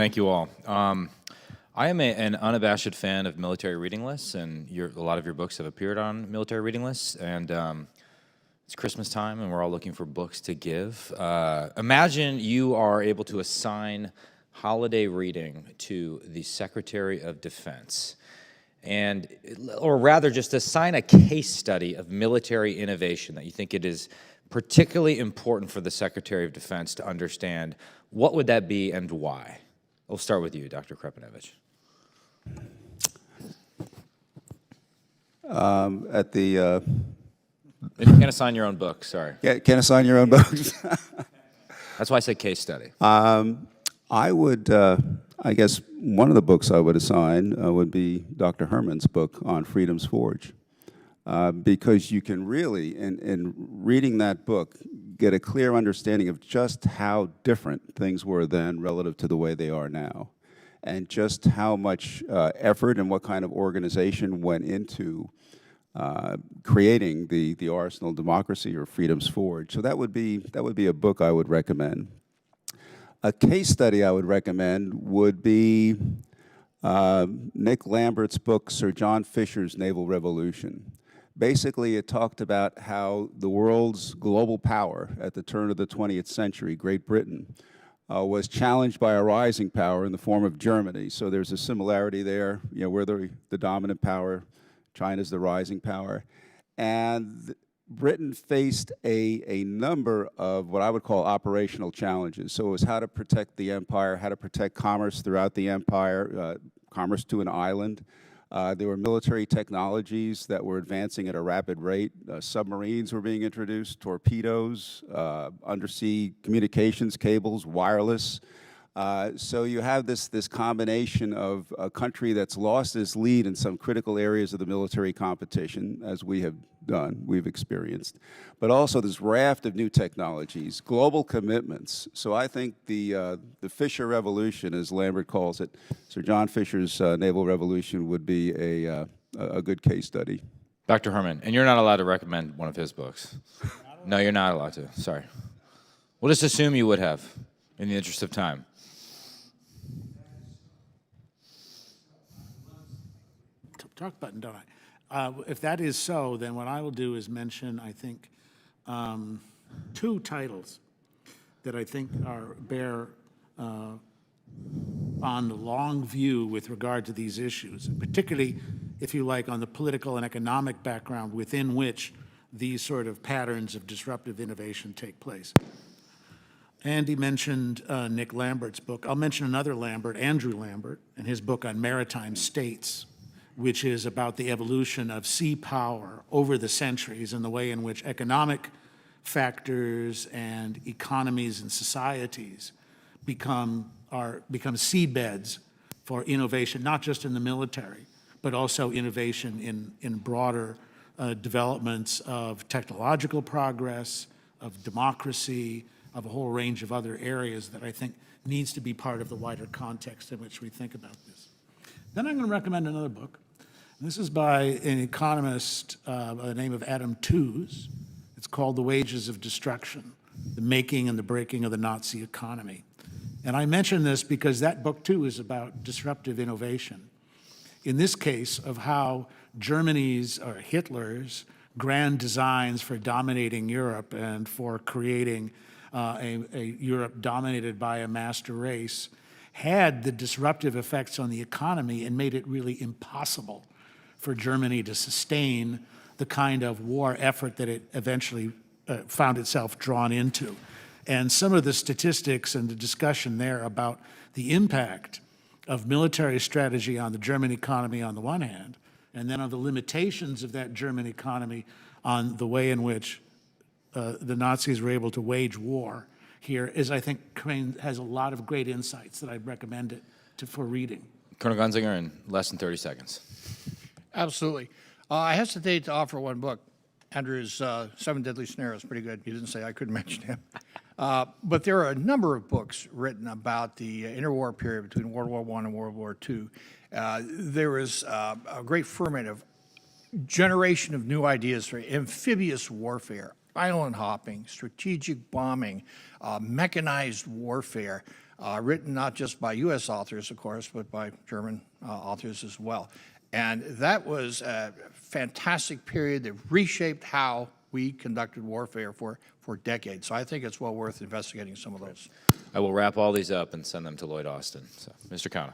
Thank you all. I am an unabashed fan of military reading lists, and a lot of your books have appeared on military reading lists, and it's Christmas time, and we're all looking for books to give. Imagine you are able to assign holiday reading to the Secretary of Defense, or rather just assign a case study of military innovation that you think it is particularly important for the Secretary of Defense to understand. What would that be and why? We'll start with you, Dr. Krepinovich. You can't assign your own book, sorry. Yeah, can't assign your own books. That's why I said case study. I would, I guess one of the books I would assign would be Dr. Herman's book on Freedom's Forge. Because you can really, in reading that book, get a clear understanding of just how different things were then relative to the way they are now, and just how much effort and what kind of organization went into creating the Arsenal Democracy or Freedom's Forge. So that would be a book I would recommend. A case study I would recommend would be Nick Lambert's book, Sir John Fisher's Naval Revolution. Basically, it talked about how the world's global power at the turn of the 20th century, Great Britain, was challenged by a rising power in the form of Germany. So there's a similarity there. You know, we're the dominant power, China's the rising power. And Britain faced a number of what I would call operational challenges. So it was how to protect the empire, how to protect commerce throughout the empire, commerce to an island. There were military technologies that were advancing at a rapid rate. Submarines were being introduced, torpedoes, undersea communications cables, wireless. So you have this combination of a country that's lost its lead in some critical areas of the military competition, as we've experienced, but also this raft of new technologies, global commitments. So I think the Fisher Revolution, as Lambert calls it, Sir John Fisher's Naval Revolution, would be a good case study. Dr. Herman, and you're not allowed to recommend one of his books. No, you're not allowed to. Sorry. We'll just assume you would have, in the interest of time. Talk button, don't I? If that is so, then what I will do is mention, I think, two titles that I think bear on the long view with regard to these issues, particularly, if you like, on the political and economic background within which these sort of patterns of disruptive innovation take place. Andy mentioned Nick Lambert's book. I'll mention another Lambert, Andrew Lambert, and his book on maritime states, which is about the evolution of sea power over the centuries and the way in which economic factors and economies and societies become seedbeds for innovation, not just in the military, but also innovation in broader developments of technological progress, of democracy, of a whole range of other areas that I think needs to be part of the wider context in which we think about this. Then I'm going to recommend another book. This is by an economist by the name of Adam Tooze. It's called The Wages of Destruction, The Making and the Breaking of the Nazi Economy. And I mention this because that book, too, is about disruptive innovation. In this case, of how Germany's or Hitler's grand designs for dominating Europe and for creating a Europe dominated by a master race had the disruptive effects on the economy and made it really impossible for Germany to sustain the kind of war effort that it eventually found itself drawn into. And some of the statistics and the discussion there about the impact of military strategy on the German economy on the one hand, and then on the limitations of that German economy on the way in which the Nazis were able to wage war here is, I think, has a lot of great insights that I'd recommend it for reading. Colonel Gunzinger, in less than 30 seconds. Absolutely. I hesitate to offer one book. Andrew's Seven Deadly Snares is pretty good. You didn't say I couldn't mention him. But there are a number of books written about the interwar period between World War I and World War II. There was a great ferment of generation of new ideas for amphibious warfare, island hopping, strategic bombing, mechanized warfare, written not just by U.S. authors, of course, but by German authors as well. And that was a fantastic period that reshaped how we conducted warfare for decades. So I think it's well worth investigating some of those. I will wrap all these up and send them to Lloyd Austin. So, Mr. Kana.